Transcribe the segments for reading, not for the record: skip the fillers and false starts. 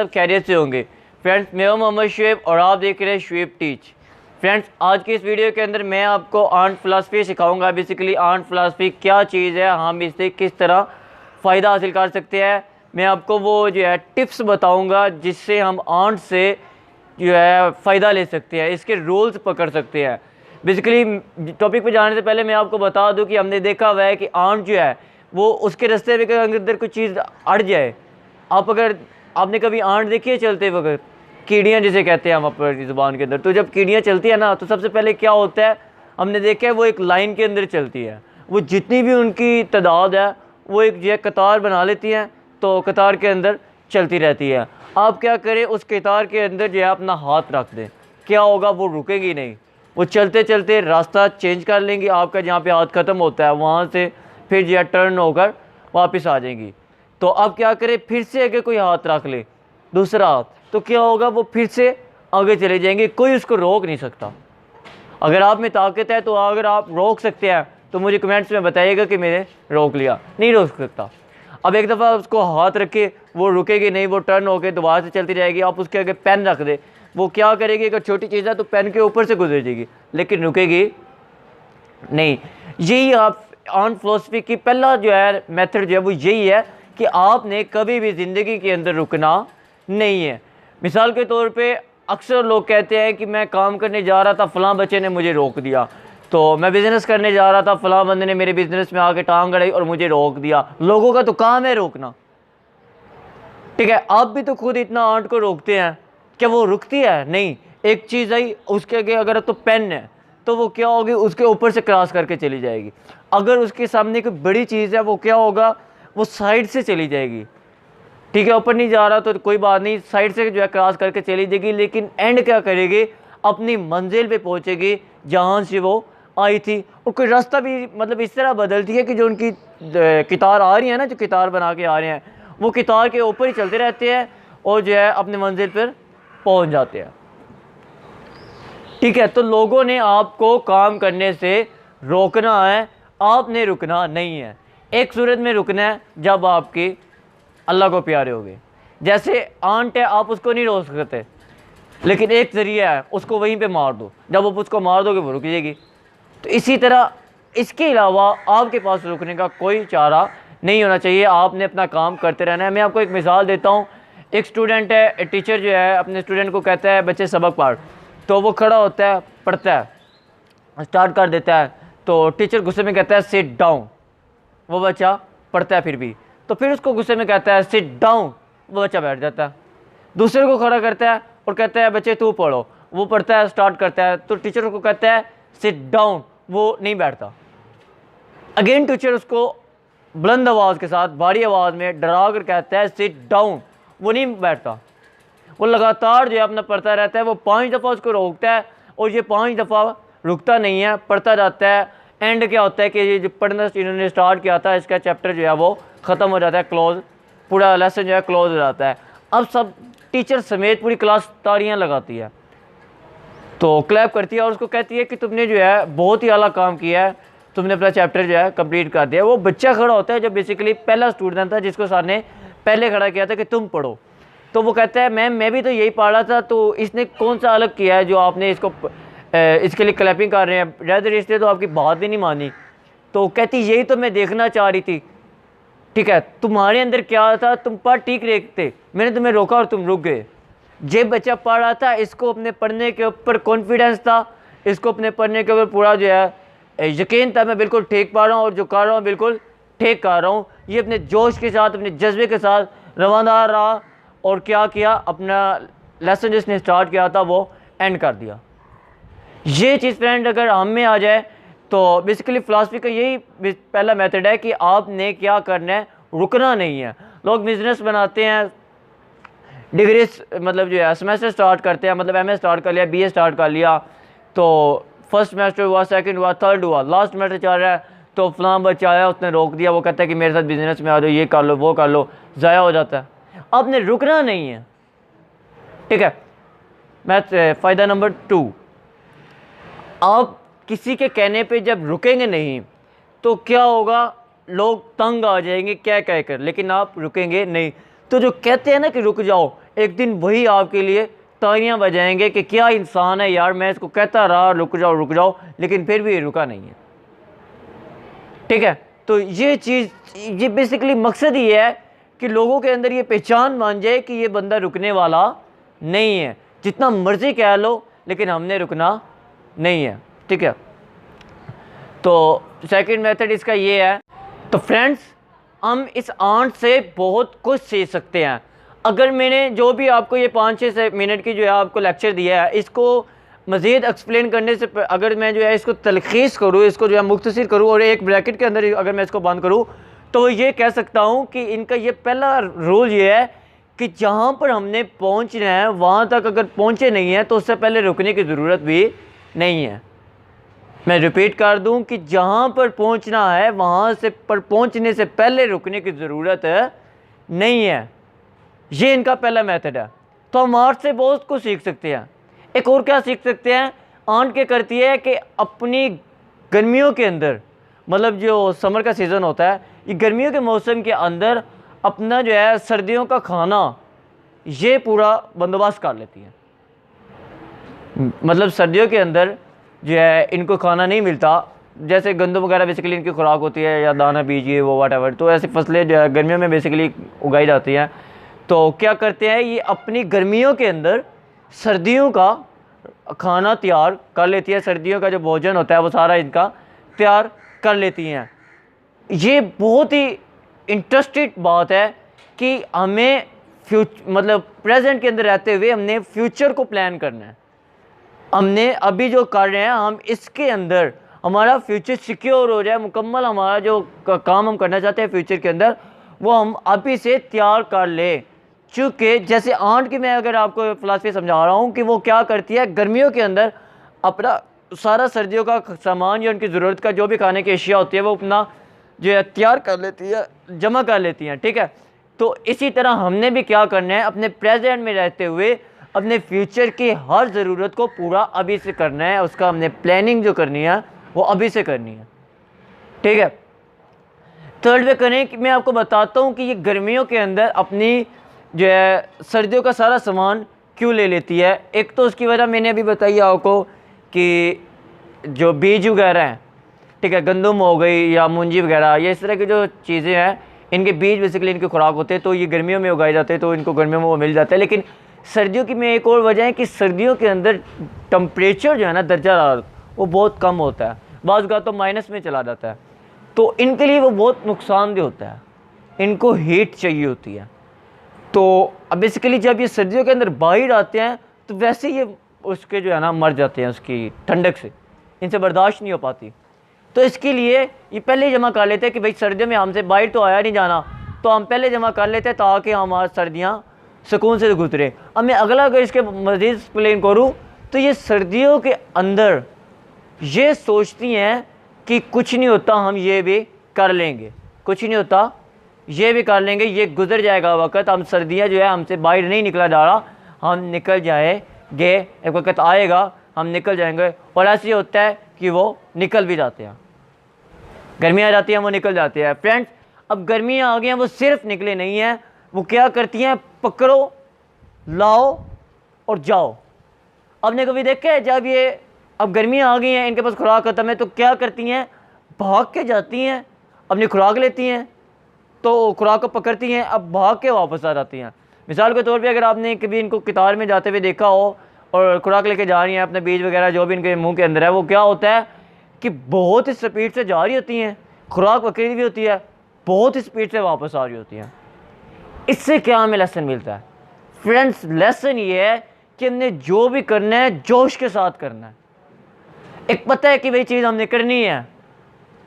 सब खैरियत से होंगे। फ्रेंड्स, मैं हूं मोहम्मद शुएब और आप देख रहे हैं शुएब टीच। फ्रेंड्स, आज की इस वीडियो के अंदर मैं आपको आर्ट फ़िलासफ़ी सिखाऊंगा। बेसिकली आर्ट फ़िलासफ़ी क्या चीज़ है, हम इससे किस तरह फ़ायदा हासिल कर सकते हैं। मैं आपको वो जो है टिप्स बताऊँगा जिससे हम आर्ट से जो है फ़ायदा ले सकते हैं, इसके रूल्स पकड़ सकते हैं। बेसिकली टॉपिक पे जाने से पहले मैं आपको बता दूं कि हमने देखा हुआ है कि आंट जो है वो उसके रास्ते में अंदर कोई चीज़ अड़ जाए। अगर आपने कभी आंट देखी है चलते वक्त, कीड़ियाँ जिसे कहते हैं हम अपनी ज़ुबान के अंदर, तो जब कीड़ियाँ चलती है ना, तो सबसे पहले क्या होता है, हमने देखा है वो एक लाइन के अंदर चलती है। वो जितनी भी उनकी तादाद है वो एक जो है कतार बना लेती हैं, तो कतार के अंदर चलती रहती है। आप क्या करें, उस कतार के अंदर जो है अपना हाथ रख दें, क्या होगा, वो रुकेगी नहीं। वो चलते चलते रास्ता चेंज कर लेंगी, आपका जहाँ पे हाथ ख़त्म होता है वहाँ से फिर जो है टर्न होकर वापस आ जाएंगी। तो अब क्या करें, फिर से अगर कोई हाथ रख ले, दूसरा हाथ, तो क्या होगा, वो फिर से आगे चले जाएंगे, कोई उसको रोक नहीं सकता। अगर आप में ताकत है तो अगर आप रोक सकते हैं तो मुझे कमेंट्स में बताइएगा कि मैंने रोक लिया। नहीं रोक सकता। अब एक दफ़ा उसको हाथ रखे, वो रुकेगी नहीं, वो टर्न होकर दोबारा से चलती रहेगी। आप उसके आगे पेन रख दे, वो क्या करेगी, अगर छोटी चीज़ है तो पेन के ऊपर से गुजर जाएगी, लेकिन रुकेगी नहीं। यही आप आर्ट फ़िलासफ़ी की पहला जो है मेथड जो है वो यही है कि आपने कभी भी ज़िंदगी के अंदर रुकना नहीं है। मिसाल के तौर पे अक्सर लोग कहते हैं कि मैं काम करने जा रहा था, फ़लाँ बच्चे ने मुझे रोक दिया। तो मैं बिज़नेस करने जा रहा था, फ़लाँ बंदे ने मेरे बिज़नेस में आके टांग अड़ाई और मुझे रोक दिया। लोगों का तो काम है रोकना, ठीक है। आप भी तो खुद इतना आर्ट को रोकते हैं, क्या वो रुकती है? नहीं। एक चीज़ आई, उसके आगे अगर तो पेन है तो वो क्या होगी, उसके ऊपर से क्रॉस करके चली जाएगी। अगर उसके सामने कोई बड़ी चीज़ है, वो क्या होगा, वो साइड से चली जाएगी, ठीक है। ऊपर नहीं जा रहा तो कोई बात नहीं, साइड से जो है क्रॉस करके चली जाएगी, लेकिन एंड क्या करेगी, अपनी मंजिल पे पहुंचेगी जहां से वो आई थी। और कोई रास्ता भी मतलब इस तरह बदलती है कि जो उनकी कितार आ रही है ना, जो कितार बना के आ रहे हैं, वो कितार के ऊपर ही चलते रहते हैं और जो है अपनी मंजिल पर पहुंच जाते हैं, ठीक है। तो लोगों ने आपको काम करने से रोकना है, आपने रुकना नहीं है। एक सूरत में रुकना है जब आपके अल्लाह को प्यारे होगे। जैसे आंट है, आप उसको नहीं रोक सकते, लेकिन एक ज़रिया है, उसको वहीं पे मार दो। जब आप उसको मार दोगे वो रुक जाएगी। तो इसी तरह इसके अलावा आपके पास रुकने का कोई चारा नहीं होना चाहिए। आपने अपना काम करते रहना है। मैं आपको एक मिसाल देता हूँ। एक स्टूडेंट है, एक टीचर जो है अपने स्टूडेंट को कहता है बच्चे सबक पढ़, तो वो खड़ा होता है, पढ़ता है, स्टार्ट कर देता है, तो टीचर गुस्से में कहता है सिट डाउन। वो बच्चा पढ़ता है फिर भी, तो फिर उसको गुस्से में कहता है सिट डाउन, वो बच्चा बैठ जाता है। दूसरे को खड़ा करता है और कहता है बच्चे तू पढ़ो, वो पढ़ता है, स्टार्ट करता है, तो टीचर को कहता है सिट डाउन, वो नहीं बैठता। अगेन टीचर उसको बुलंद आवाज़ के साथ, भारी आवाज़ में डरा कर कहता है सिट डाउन, वो नहीं बैठता। वो लगातार जो है अपना पढ़ता रहता है। वो 5 दफ़ा उसको रोकता है और ये 5 दफ़ा रुकता नहीं है, पढ़ता जाता है। एंड क्या होता है कि ये जो पढ़ना इन्होंने स्टार्ट किया था, इसका चैप्टर जो है वो ख़त्म हो जाता है, क्लोज, पूरा लेसन जो है क्लोज हो जाता है। अब सब टीचर समेत पूरी क्लास तालियां लगाती है, तो क्लैप करती है और उसको कहती है कि तुमने जो है बहुत ही आला काम किया है, तुमने अपना चैप्टर जो है कंप्लीट कर दिया। वो बच्चा खड़ा होता है जो बेसिकली पहला स्टूडेंट था, जिसको सर ने पहले खड़ा किया था कि तुम पढ़ो। तो वो कहता है मैम मैं भी तो यही पढ़ रहा था, तो इसने कौन सा अलग किया है जो आपने इसको इसके लिए क्लैपिंग कर रहे हैं, रेदर इसने तो आपकी बात भी नहीं मानी। तो कहती यही तो मैं देखना चाह रही थी, ठीक है, तुम्हारे अंदर क्या था, तुम पढ़ ठीक रहे थे, मैंने तुम्हें रोका और तुम रुक गए। ये बच्चा पढ़ रहा था, इसको अपने पढ़ने के ऊपर कॉन्फिडेंस था, इसको अपने पढ़ने के ऊपर पूरा जो है यकीन था, मैं बिल्कुल ठीक पढ़ रहा हूँ और जो कर रहा हूँ बिल्कुल ठीक कर रहा हूँ। ये अपने जोश के साथ, अपने जज्बे के साथ रवाना रहा और क्या किया, अपना लेसन जिसने स्टार्ट किया था वो एंड कर दिया। ये चीज़ फ्रेंड अगर हम में आ जाए तो बेसिकली फ़िलासफ़ी का यही पहला मेथड है कि आपने क्या करना है, रुकना नहीं है। लोग बिज़नेस बनाते हैं, डिग्री मतलब जो है सेमेस्टर स्टार्ट करते हैं, मतलब एमए स्टार्ट कर लिया, बीए स्टार्ट कर लिया, तो फर्स्ट सेमेस्टर हुआ, सेकंड हुआ, थर्ड हुआ, लास्ट सेमेस्टर चल रहा है, तो फलां बच्चा आया, उसने रोक दिया, वो कहता है कि मेरे साथ बिज़नेस में आ जाओ, ये कर लो, वो कर लो, ज़ाया हो जाता है। आपने रुकना नहीं है, ठीक है। फ़ायदा नंबर 2, आप किसी के कहने पे जब रुकेंगे नहीं तो क्या होगा, लोग तंग आ जाएंगे क्या कह कर, लेकिन आप रुकेंगे नहीं। तो जो कहते हैं ना कि रुक जाओ, एक दिन वही आपके लिए तालियां बजाएंगे कि क्या इंसान है यार, मैं इसको कहता रहा रुक जाओ, लेकिन फिर भी ये रुका नहीं है। ठीक है, तो ये चीज़, ये बेसिकली मकसद ये है कि लोगों के अंदर ये पहचान मान जाए कि ये बंदा रुकने वाला नहीं है। जितना मर्जी कह लो, लेकिन हमने रुकना नहीं है। ठीक है, तो सेकंड मेथड इसका ये है। तो फ्रेंड्स, हम इस आंट से बहुत कुछ सीख सकते हैं। अगर मैंने जो भी आपको ये 5-6 मिनट की जो है आपको लेक्चर दिया है, इसको मज़ीद एक्सप्लेन करने से अगर मैं जो है इसको तलखीस करूँ, इसको जो है मुख्तसर करूँ और एक ब्रैकेट के अंदर अगर मैं इसको बंद करूँ, तो ये कह सकता हूँ कि इनका ये पहला रूल ये है कि जहाँ पर हमने पहुँचना है वहाँ तक अगर पहुँचे नहीं हैं तो उससे पहले रुकने की ज़रूरत भी नहीं है। मैं रिपीट कर दूं कि जहाँ पर पहुँचना है वहाँ से पर पहुँचने से पहले रुकने की ज़रूरत नहीं है। ये इनका पहला मेथड है। तो हम आर्ट से बहुत कुछ सीख सकते हैं। एक और क्या सीख सकते हैं, आंट क्या करती है कि अपनी गर्मियों के अंदर, मतलब जो समर का सीज़न होता है, ये गर्मियों के मौसम के अंदर अपना जो है सर्दियों का खाना ये पूरा बंदोबस्त कर लेती है। मतलब सर्दियों के अंदर जो है इनको खाना नहीं मिलता, जैसे गंदम वगैरह बेसिकली इनकी खुराक होती है, या दाना बीज ये वो वट एवर, तो ऐसी फसलें जो है गर्मियों में बेसिकली उगाई जाती हैं। तो क्या करते हैं, ये अपनी गर्मियों के अंदर सर्दियों का खाना तैयार कर लेती है, सर्दियों का जो भोजन होता है वो सारा इनका तैयार कर लेती हैं। ये बहुत ही इंटरेस्टेड बात है कि हमें मतलब प्रेजेंट के अंदर रहते हुए हमने फ्यूचर को प्लान करना है। हमने अभी जो कर रहे हैं हम इसके अंदर हमारा फ्यूचर सिक्योर हो जाए, मुकम्मल हमारा जो काम हम करना चाहते हैं फ्यूचर के अंदर वो हम अभी से तैयार कर ले। चूँकि जैसे आंट की मैं अगर आपको फ़िलासफ़ी समझा रहा हूँ कि वो क्या करती है, गर्मियों के अंदर अपना सारा सर्दियों का सामान या उनकी ज़रूरत का जो भी खाने की अशिया होती है वो अपना जो है तैयार कर लेती है, जमा कर लेती हैं। ठीक है, तो इसी तरह हमने भी क्या करना है, अपने प्रेजेंट में रहते हुए अपने फ्यूचर की हर ज़रूरत को पूरा अभी से करना है। उसका हमने प्लानिंग जो करनी है वो अभी से करनी है। ठीक है, थर्ड वे करें कि मैं आपको बताता हूँ कि ये गर्मियों के अंदर अपनी जो है सर्दियों का सारा सामान क्यों ले लेती है। एक तो उसकी वजह मैंने अभी बताई आपको कि जो बीज वगैरह हैं, ठीक है, गंदम हो गई या मूंजी वगैरह, ये इस तरह की जो चीज़ें हैं इनके बीज बेसिकली इनकी खुराक होते हैं, तो ये गर्मियों में उगाए जाते हैं, तो इनको गर्मियों में वो मिल जाता है। लेकिन सर्दियों की में एक और वजह है कि सर्दियों के अंदर टम्परेचर जो है ना, दर्जा हरारत वो बहुत कम होता है, बाज़ का तो माइनस में चला जाता है, तो इनके लिए वो बहुत नुकसानदेह होता है, इनको हीट चाहिए होती है। तो अब बेसिकली जब ये सर्दियों के अंदर बाहर आते हैं तो वैसे ये उसके जो है ना मर जाते हैं, उसकी ठंडक से इनसे बर्दाश्त नहीं हो पाती। तो इसके लिए ये पहले ही जमा कर लेते हैं कि भाई सर्दियों में हमसे बाहर तो आया नहीं जाना, तो हम पहले जमा कर लेते हैं ताकि हमारी सर्दियाँ सुकून से गुजरे। अब मैं अगला अगर इसके मज़ीद एक्सप्लेन करूँ तो ये सर्दियों के अंदर ये सोचती हैं कि कुछ नहीं होता, हम ये भी कर लेंगे, कुछ नहीं होता ये भी कर लेंगे, ये गुजर जाएगा वक्त, हम सर्दियाँ जो है हमसे बाहर नहीं निकला जा रहा, हम निकल जाएंगे, एक वक्त आएगा हम निकल जाएंगे। और ऐसे ही होता है कि वो निकल भी जाते हैं, गर्मियाँ आ जाती हैं वो निकल जाते हैं। फ्रेंड्स, अब गर्मियाँ आ गई हैं, वो सिर्फ निकले नहीं हैं, वो क्या करती हैं, पकड़ो लाओ और जाओ। आपने कभी देखा है जब ये अब गर्मियाँ आ गई हैं, इनके पास खुराक खत्म है, तो क्या करती हैं, भाग के जाती हैं, अपनी खुराक लेती हैं, तो खुराक को पकड़ती हैं, अब भाग के वापस आ जाती हैं। मिसाल के तौर पे अगर आपने कभी इनको कतार में जाते हुए देखा हो और खुराक लेके जा रही हैं, अपने बीज वगैरह जो भी इनके मुंह के अंदर है, वो क्या होता है कि बहुत ही स्पीड से जा रही होती हैं, खुराक पकड़ी हुई होती है, बहुत ही स्पीड से वापस आ रही होती हैं। इससे क्या हमें लेसन मिलता है फ्रेंड्स? लेसन ये है कि हमने जो भी करना है जोश के साथ करना है। एक पता है कि भाई चीज़ हमने करनी है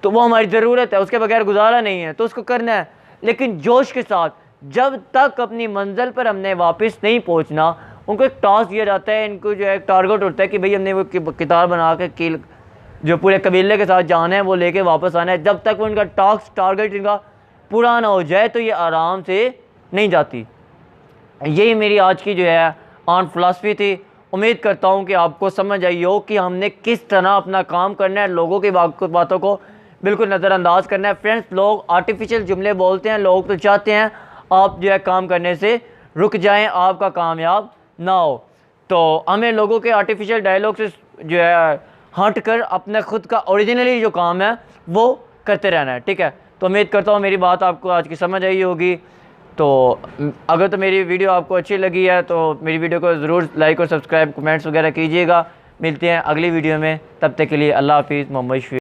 तो वो हमारी ज़रूरत है, उसके बगैर गुजारा नहीं है, तो उसको करना है, लेकिन जोश के साथ। जब तक अपनी मंजिल पर हमने वापस नहीं पहुंचना, उनको एक टास्क दिया जाता है, इनको जो है एक टारगेट होता है कि भाई हमने वो किताब बना के किल जो पूरे कबीले के साथ जाना है, वो लेके वापस आना है। जब तक वो इनका टारगेट इनका पूरा ना हो जाए तो ये आराम से नहीं जाती। यही मेरी आज की जो है आंट फ़िलासफ़ी थी। उम्मीद करता हूँ कि आपको समझ आई हो कि हमने किस तरह अपना काम करना है, लोगों की बातों को बिल्कुल नज़रअंदाज करना है। फ्रेंड्स, लोग आर्टिफिशियल जुमले बोलते हैं, लोग तो चाहते हैं आप जो है काम करने से रुक जाएं, आपका कामयाब ना हो। तो हमें लोगों के आर्टिफिशियल डायलॉग से जो है हट कर अपने खुद का ओरिजिनली जो काम है वो करते रहना है, ठीक है। तो उम्मीद करता हूँ मेरी बात आपको आज की समझ आई होगी। तो अगर तो मेरी वीडियो आपको अच्छी लगी है तो मेरी वीडियो को ज़रूर लाइक और सब्सक्राइब, कमेंट्स वगैरह कीजिएगा। मिलते हैं अगली वीडियो में, तब तक के लिए अल्लाह हाफिज़। मोहम्मद शफी।